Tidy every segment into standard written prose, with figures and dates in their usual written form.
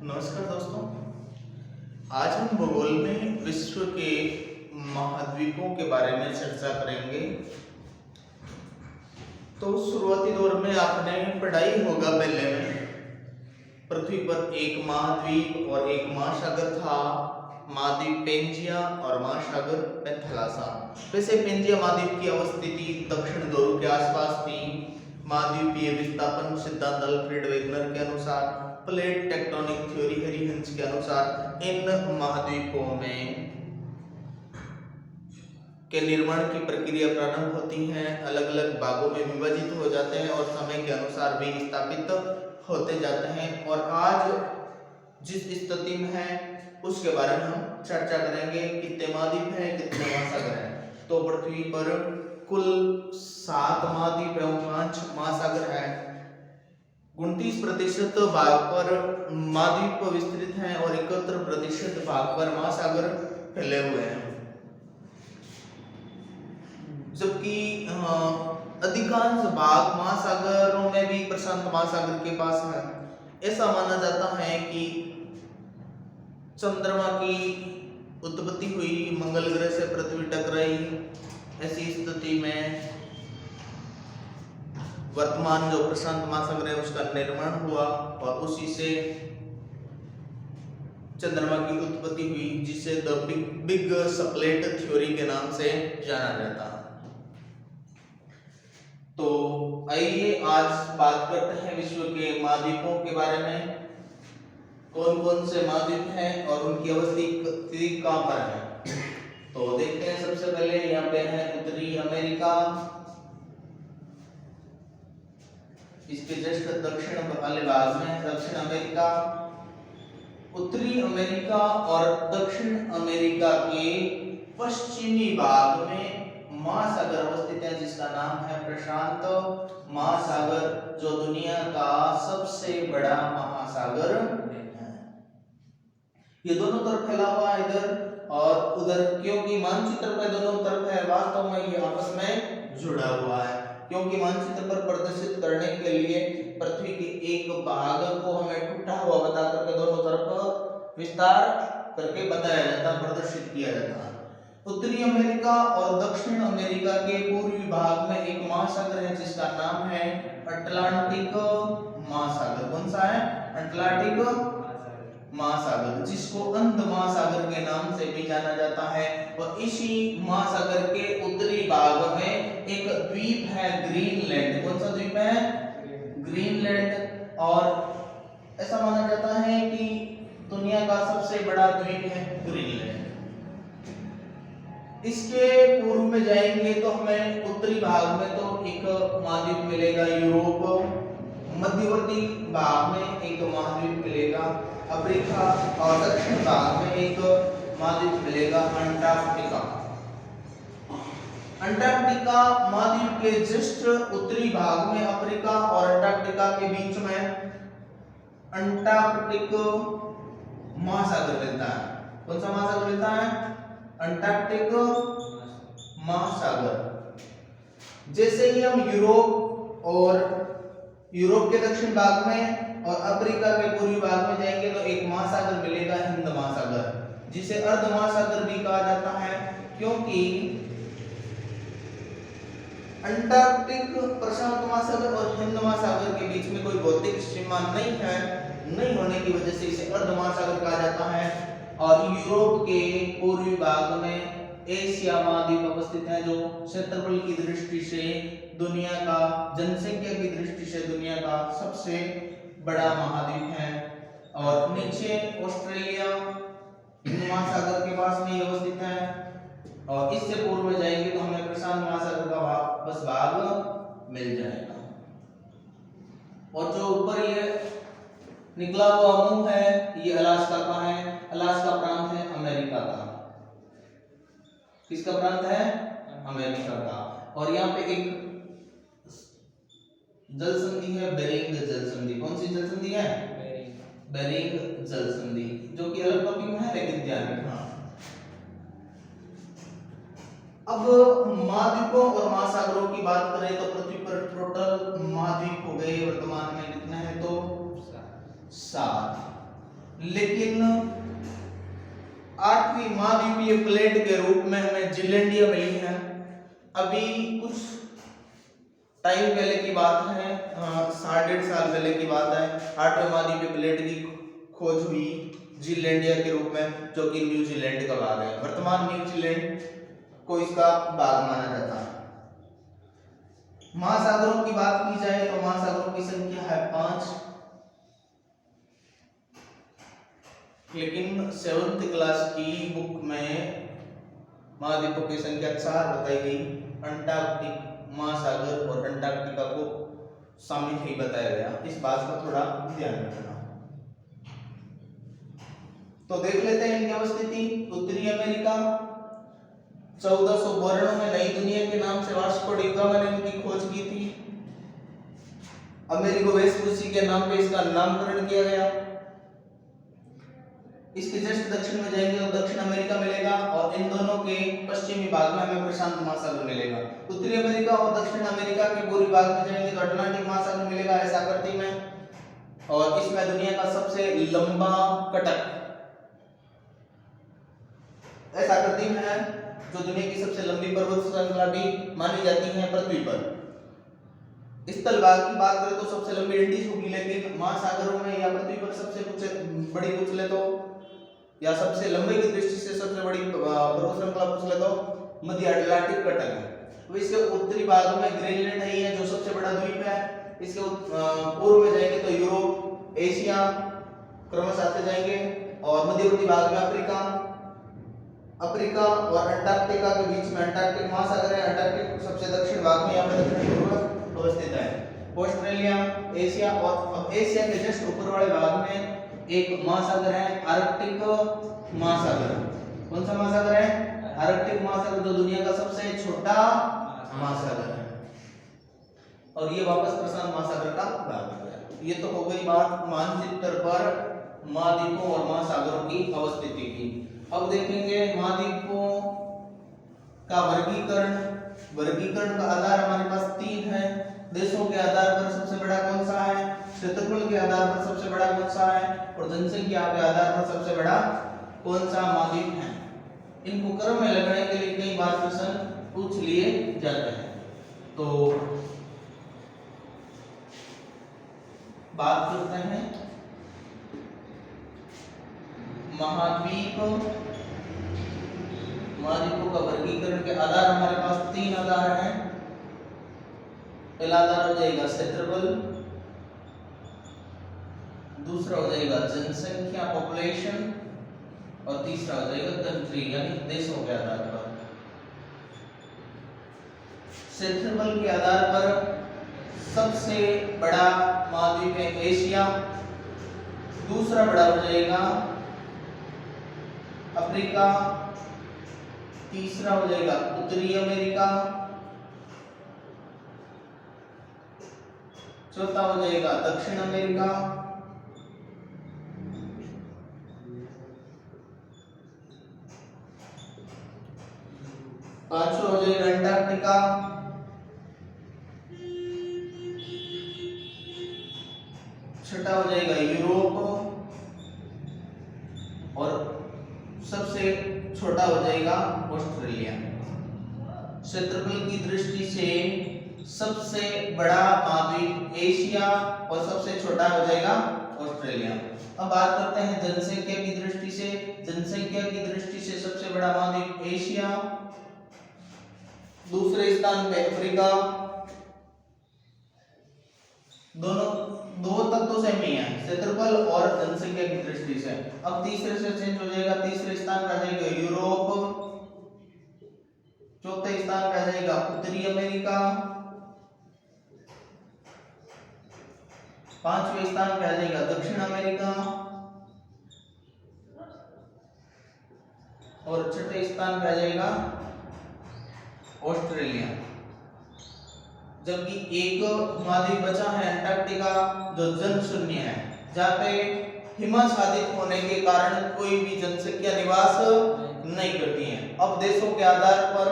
नमस्कार दोस्तों। आज हम भूगोल में विश्व के महाद्वीपों के बारे में चर्चा करेंगे। तो शुरुआती दौर में आपने पढ़ाई होगा पहले में पृथ्वी पर एक महाद्वीप और एक महासागर था। महाद्वीप पेंजिया और महासागर पैंथालासा। वैसे पेंजिया महाद्वीप की अवस्थिति दक्षिण ध्रुव के आसपास थी। महाद्वीपीय विस्थापन सिद्धांत अल्फ्रेड वेगनर के अनुसार, प्लेट टेक्टोनिक थ्योरी हरिहंस के अनुसार इन महाद्वीपों में के निर्माण की प्रक्रिया प्रारंभ होती है, अलग अलग भागों में विभाजित हो जाते हैं और समय के अनुसार भी स्थापित होते जाते हैं। और आज जिस स्थिति में है उसके बारे में हम चर्चा करेंगे। कितने महाद्वीप हैं, कितने महासागर हैं। तो पृथ्वी पर कुल 7 महाद्वीप एवं 5 महासागर हैं। 29% भाग पर महाद्वीप विस्तृत हैं और 71% भाग पर महासागर फैले हुए हैं। जबकि अधिकांश भाग महासागरों में भी प्रशांत महासागर के पास है। ऐसा माना जाता है कि चंद्रमा की उत्पत्ति हुई, मंगल ग्रह से पृथ्वी टकराई। ऐसी स्थिति में वर्तमान जो प्रशांत महासागर है उसका निर्माण हुआ और उसी से चंद्रमा की उत्पत्ति हुई, जिसे द बिग स्प्लिट थ्योरी के नाम से जाना जाता है। तो आइए आज बात करते हैं विश्व के महाद्वीपों के बारे में। कौन कौन से महाद्वीप हैं और उनकी अवस्थिति कहां पर है। तो देखते हैं। सबसे पहले यहाँ पे है उत्तरी अमेरिका। इसके जस्ट दक्षिण वाले भाग में दक्षिण अमेरिका। उत्तरी अमेरिका और दक्षिण अमेरिका के पश्चिमी भाग में महासागर अवस्थित है, जिसका नाम है प्रशांत महासागर, जो दुनिया का सबसे बड़ा महासागर है। ये दोनों तरफ फैला हुआ है, इधर और उधर, क्योंकि मानचित्र पे दोनों तरफ है। वास्तव में ये आपस में जुड़ा हुआ है, क्योंकि मानचित्र पर प्रदर्शित करने के लिए पृथ्वी के एक भाग को हमें टूटा हुआ बता करके दोनों तरफ विस्तार करके बताया जाता, प्रदर्शित किया जाता है। उत्तरी अमेरिका और दक्षिण अमेरिका के पूर्वी भाग में एक महासागर है, जिसका नाम है अटलांटिक महासागर। कौन सा है? अटलांटिक महासागर, जिसको अंध महासागर के नाम से भी जाना जाता है। और इसी महासागर के उत्तरी भाग में एक द्वीप है, ग्रीनलैंड। कौन सा द्वीप है? ग्रीनलैंड। और ऐसा माना जाता है कि दुनिया का सबसे बड़ा द्वीप है ग्रीनलैंड। इसके पूर्व में जाएंगे तो हमें उत्तरी भाग में तो एक महाद्वीप मिलेगा यूरोप, मध्यवर्ती भाग में एक महाद्वीप मिलेगा अफ्रीका और दक्षिण भाग में एक महाद्वीप मिलेगा अंटार्कटिका। अंटार्कटिका महाद्वीप के जस्ट उत्तरी भाग में अफ्रीका और अंटार्कटिका के बीच में अंटार्कटिक महासागर मिलता है। कौन सा महासागर मिलता है? अंटार्कटिक महासागर। जैसे ही हम यूरोप के दक्षिण भाग में और अफ्रीका के पूर्वी भाग में जाएंगे तो एक महासागर मिलेगा, हिंद महासागर, जिसे अर्ध महासागर भी कहा जाता है, क्योंकि अंटार्कटिक, प्रशांत महासागर और हिंद महासागर के बीच में कोई भौतिक सीमा नहीं होने की वजह से इसे अर्ध महासागर कहा जाता है। और यूरोप के पूर्वी भाग में एशिया महाद्वीप अवस्थित है, जो क्षेत्रफल की दृष्टि से दुनिया का, जनसंख्या की दृष्टि से दुनिया का सबसे बड़ा महाद्वीप है। और नीचे ऑस्ट्रेलिया महासागर के पास में अवस्थित है। और इससे पूर्व में जाएंगे तो हमें प्रशांत महासागर का बस भाग मिल जाएगा। और जो ऊपर ये निकला हुआ मुंह है, ये अलास्का का है। अलास्का प्रांत है अमेरिका का। किसका प्रांत है? अमेरिका का। और यहाँ पे एक जल संधि है, बेरिंग जल संधि। कौन सी जल संधि है? बेरिंग जल संधि, जो कि अलग टॉपिक में है लेकिन ध्यान रखना। अब महाद्वीपों और महासागरों की बात करें तो पृथ्वी पर टोटल महाद्वीप हो गए वर्तमान में कितने हैं? तो 7। लेकिन 8वीं महाद्वीपीय प्लेट के रूप में हमें जिलैंडिया मिली है। अभी कुछ टाइम पहले की बात है, 1.5 साल पहले की बात है, 8वें महाद्वीपीय प्लेट की खोज हुई जिलैंडिया के रूप में, जो कि न्यूजीलैंड का भाग है। वर्तमान न्यूजीलैंड को इसका भाग माना जाता है। महासागरों की बात की जाए तो महासागरों की संख्या है 5, लेकिन 7th क्लास की बुक में महाद्वीपों की संख्या 4 बताई गई। अंटार्कटिक महासागर और अंटार्कटिका को शामिल नहीं बताया गया, इस बात का थोड़ा ध्यान रखना। तो देख लेते हैं इनकी अवस्थिति। उत्तरी अमेरिका 1492 में नई दुनिया के नाम से वास्को डी गामा ने इनकी खोज की थी। अमेरिको वेस्पुसी के नाम पे इसका नामकरण किया गया। इसके जस्ट दक्षिण में जाएंगे तो दक्षिण अमेरिका मिलेगा और इन दोनों के पश्चिमी भाग में हमें प्रशांत महासागर मिलेगा। उत्तरी अमेरिका और दक्षिण अमेरिका के पूर्वी भाग में जाएंगे तो अटलांटिक महासागर मिलेगा ऐसा आकृति में, और इसमें दुनिया का सबसे लंबा कटक ऐसा आकृति में है, जो दुनिया की सबसे लंबी पर्वत श्रृंखला भी मानी जाती है पृथ्वी पर। स्थल भाग की बात करें तो सबसे लंबी इंडीज होगी, लेकिन महासागरों में या पृथ्वी पर सबसे बड़ी पूछ ले तो, या सबसे लंबाई की दृष्टि से सबसे बड़ी पर्वत श्रृंखला पूछ ले तो मध्य अटलांटिक कटक है। तो इसके उत्तरी भाग में ग्रीनलैंड है जो सबसे बड़ा द्वीप है। इसके पूर्व में जाएंगे तो यूरोप, एशिया क्रमशः आते जाएंगे, और मध्यवर्ती भाग में अफ्रीका और अंटार्कटिका के बीच में अंटार्कटिक महासागर है। अंटार्कटिक सबसे दक्षिण भाग में, यहाँ पे दक्षिण पूर्व अवस्थित है। ऑस्ट्रेलिया, एशिया, और एशिया के जस्ट ऊपर वाले भाग में एक महासागर है आर्कटिक महासागर। कौन सा महासागर है? आर्कटिक महासागर, जो दुनिया का सबसे छोटा महासागर है, और ये वापस प्रशांत महासागर का भाग है। ये तो हो गई बात मानचित्र पर महाद्वीपों और महासागरों की अवस्थिति की। अब देखेंगे महाद्वीपों का वर्गीकरण का आधार हमारे पास 3 है। देशों के आधार पर सबसे बड़ा कौन सा है, क्षेत्रफल के आधार पर सबसे बड़ा कौन सा है, और जनसंख्या के आधार पर सबसे बड़ा कौन सा महाद्वीप है। इनको क्रम में लगाने के लिए कई बार प्रश्न पूछ लिए जाते हैं। तो बात करते हैं महाद्वीपों का वर्गीकरण के आधार हमारे पास 3 आधार हैं। पहला आधार हो जाएगा क्षेत्रफल, दूसरा हो जाएगा जनसंख्या पॉपुलेशन, और तीसरा हो जाएगा कंट्री यानी देशों के आधार पर। क्षेत्रफल के आधार पर सबसे बड़ा महाद्वीप है एशिया, दूसरा बड़ा हो जाएगा अफ्रीका, तीसरा हो जाएगा उत्तरी अमेरिका, चौथा हो जाएगा दक्षिण अमेरिका, पांचवा हो जाएगा अंटार्कटिका, छठा हो जाएगा यूरोप, और सबसे छोटा हो जाएगा ऑस्ट्रेलिया। क्षेत्रफल की दृष्टि से सबसे बड़ा महाद्वीप एशिया और सबसे छोटा हो जाएगा ऑस्ट्रेलिया। अब बात करते हैं जनसंख्या की दृष्टि से। जनसंख्या की दृष्टि से सबसे बड़ा महाद्वीप एशिया, दूसरे स्थान पे अफ्रीका, दोनों दो तक तो सेम ही है क्षेत्रफल और जनसंख्या की दृष्टि से। अब तीसरे से चेंज हो जाएगा, तीसरे स्थान पे आ जाएगा यूरोप, चौथे स्थान पे आ जाएगा उत्तरी अमेरिका, पांचवें स्थान पे आ जाएगा दक्षिण अमेरिका, और छठे स्थान पे आ जाएगा ऑस्ट्रेलिया। जबकि एक महाद्वीप बचा है अंटार्कटिका, जो जन शून्य है, जहाँ पे हिमाच्छादित होने के कारण कोई भी जनसंख्या निवास नहीं करती है। अब देशों के आधार पर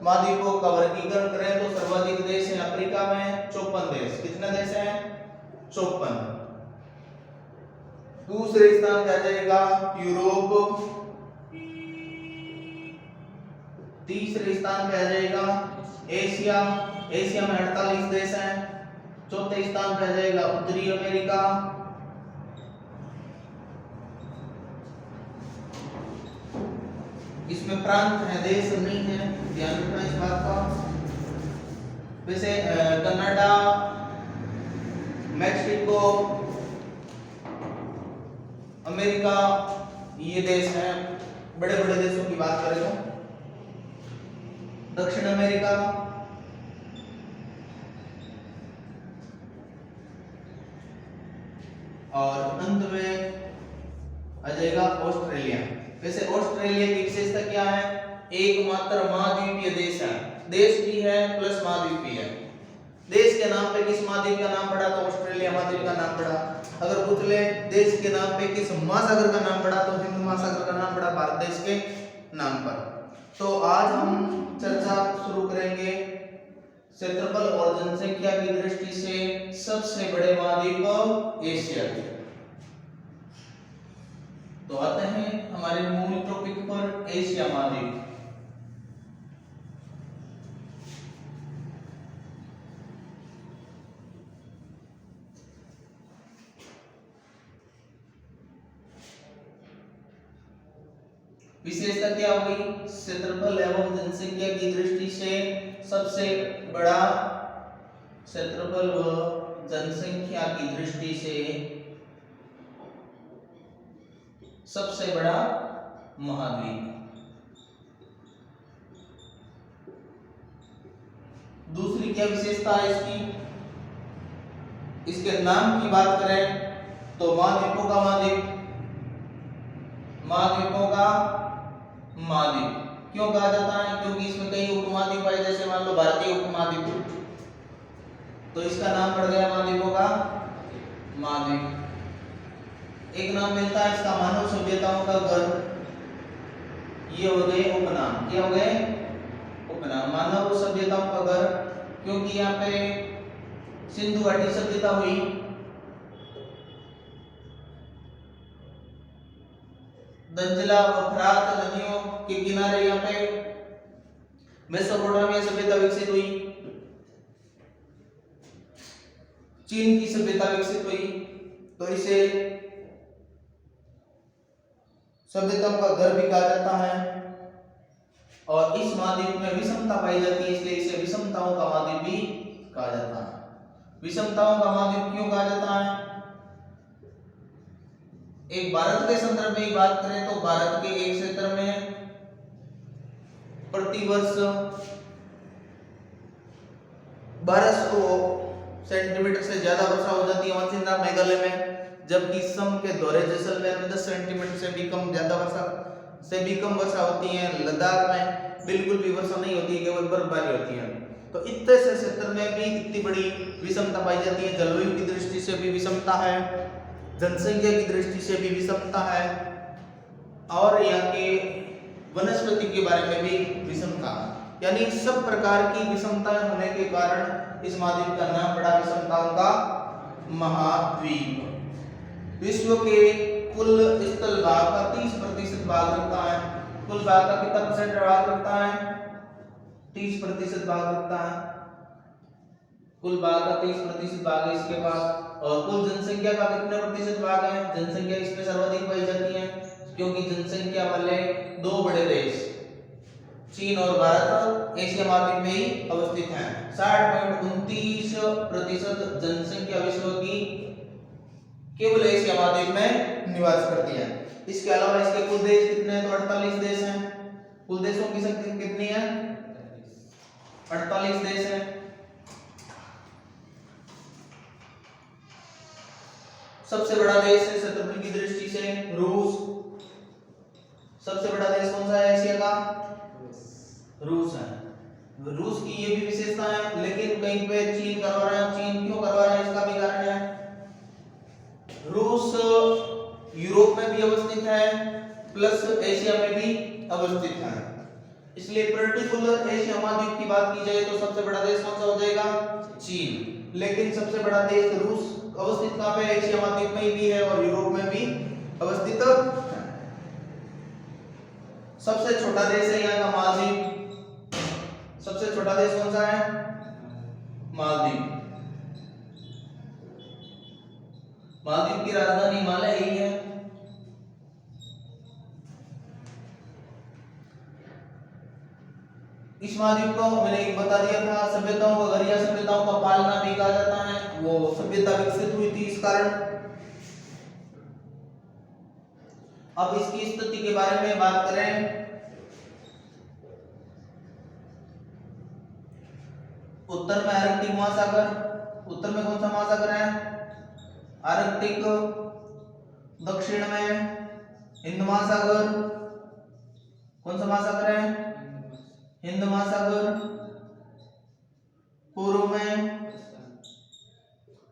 महाद्वीपों का वर्गीकरण करें तो सर्वाधिक देश है अफ्रीका में 54 देश। कितने देश हैं? 54। दूसरे स्थान पे आ जाएगा यूरोप, तीसरे स्थान पे आ जाएगा एशिया, एशिया में 48 देश हैं। चौथे स्थान पे आ जाएगा उत्तरी अमेरिका, इसमें प्रांत है, देश नहीं है, ध्यान रखना इस बात का। वैसे कनाडा, मैक्सिको, अमेरिका ये देश हैं, बड़े बड़े देशों की बात करें तो दक्षिण अमेरिका, और अंत में आ जाएगा ऑस्ट्रेलिया। वैसे ऑस्ट्रेलिया की विशेषता क्या है? एकमात्र महाद्वीपीय देश है, देश भी है प्लस महाद्वीपीय है। देश के नाम पे किस महाद्वीप का नाम पड़ा तो ऑस्ट्रेलिया महाद्वीप का नाम पड़ा। अगर पूछ ले देश के नाम पे किस महासागर का नाम पड़ा तो हिंद महासागर का नाम पड़ा भारत देश के नाम पर। तो आज हम चर्चा शुरू करेंगे क्षेत्रफल और जनसंख्या की दृष्टि से सबसे बड़े महाद्वीप एशिया के। तो आते हैं हमारे मूल टॉपिक पर, एशिया महाद्वीप। विशेषता क्या होगी? क्षेत्रफल एवं जनसंख्या की दृष्टि से सबसे बड़ा, क्षेत्रफल व जनसंख्या की दृष्टि से सबसे बड़ा महाद्वीप। दूसरी क्या विशेषता है इसकी? इसके नाम की बात करें तो महाद्वीपों का महाद्वीप, महाद्वीपों का महाद्वीप क्यों कहा जाता है? क्योंकि इसमें कई उपमहाद्वीप है, जैसे मान लो भारतीय उपमहाद्वीप, तो इसका नाम पड़ गया महाद्वीपों का महाद्वीप। एक नाम मिलता है इसका मानव सभ्यताओं का घर, ये हो गए उपनाम। क्या हो गए? उपनाम, मानव सभ्यताओं का घर, क्योंकि यहाँ पे सिंधु घाटी सभ्यता हुई, दंजला व फरात नदियों के किनारे यहाँ पे मेसोपोटामिया सभ्यता विकसित हुई, चीन की सभ्यता विकसित हुई, तो इसे सभ्यताओं का घर भी कहा जाता है। और इस महाद्वीप में विषमता पाई जाती है, इसलिए इसे विषमताओं का महाद्वीप भी कहा जाता है। विषमताओं का महाद्वीप क्यों कहा जाता है? एक भारत के संदर्भ में बात करें तो भारत के एक क्षेत्र में प्रतिवर्ष 1200 सेंटीमीटर से ज्यादा वर्षा हो जाती है वांछिंदा मेघालय में, जबकि सम के दौरे जैसलमेर में 10 सेंटीमीटर से भी कम वर्षा होती है। लद्दाख में बिल्कुल भी वर्षा नहीं होती है, केवल बर्फबारी होती है। तो इतने से क्षेत्र में भी इतनी बड़ी विषमता पाई जाती है। जलवायु की दृष्टि से भी विषमता है, जनसंख्या की दृष्टि से भी विषमता है, और यहाँ के वनस्पति के बारे में भी विषमता, यानी सब प्रकार की विषमताएं होने के कारण इस महाद्वीप का नाम पड़ा विषमताओं का महाद्वीप। विश्व के कुल स्थल भाग का 30% भाग रखता है। कुल भाग का कितना परसेंट भाग रखता है? 30% भाग रखता है। कुल भाग का 30% भाग है इसके पास। और कुल जनसंख्या का कितने प्रतिशत भाग है? जनसंख्या इसमें सर्वाधिक पाई जाती है, क्योंकि जनसंख्या वाले दो बड़े देश चीन और भारत एशिया महाद्वीप में ही अवस्थित हैं। 60.29% जनसंख्या विश्व की केवल एशिया महाद्वीप में निवास करती है। इसके अलावा इसके कुल देश कितने हैं? तो 48 देश हैं। कुल देशों की संख्या कितनी है? 48 देश हैं। सबसे बड़ा देश है क्षेत्रफल की दृष्टि से रूस। सबसे बड़ा देश कौन सा है एशिया का? रूस है। रूस की ये भी विशेषता है, लेकिन कहीं पे चीन करवा रहा है। चीन क्यों करवा रहा है इसका भी कारण है। रूस यूरोप में भी अवस्थित है प्लस एशिया में भी अवस्थित है, इसलिए पर्टिकुलर एशिया महाद्वीप की बात की जाए तो सबसे बड़ा देश कौन सा हो जाएगा? चीन। लेकिन सबसे बड़ा देश रूस अवस्थित कहां पे? एशिया महाद्वीप में भी है और यूरोप में भी सबसे छोटा देश है यहाँ का मालदीव। सबसे छोटा देश कौन सा है? मालदीव। मालदीव की राजधानी माले ही है। इस महाद्वीप को मैंने एक बता दिया था, सभ्यताओं को अगरिया सभ्यताओं का पालना भी कहा जाता है। वो सभ्यता विकसित हुई थी इस कारण। अब इसकी स्थिति के बारे में बात करें, उत्तर में आर्कटिक महासागर। उत्तर में कौन सा महासागर है? आर्कटिक। दक्षिण में हिंद महासागर। कौन सा महासागर है? हिंद महासागर। पूर्व में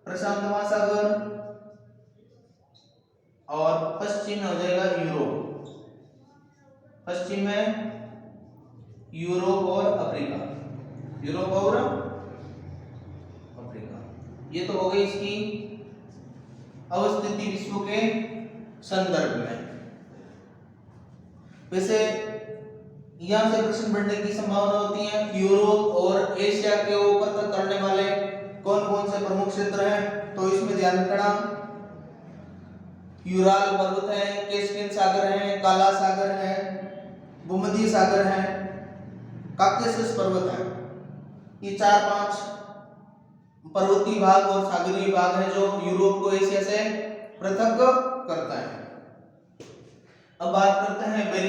प्रशांत महासागर और पश्चिम में हो जाएगा यूरोप। पश्चिम में यूरोप और अफ्रीका। यूरोप और अफ्रीका। ये तो हो गई इसकी अवस्थिति विश्व के संदर्भ में। वैसे यहां से प्रश्न बढ़ने की संभावना होती है, यूरोप और एशिया के ऊपर तक करने वाले कौन कौन से प्रमुख क्षेत्र हैं? तो इसमें ध्यान रखना, यूराल पर्वत है, कैस्पियन सागर है, काला सागर है, भूमध्य सागर है, काकेशस पर्वत है। ये 4-5 पर्वतीय भाग और सागरीय भाग है जो यूरोप को एशिया से पृथक करता है। अब बात करते हैं बेरिंग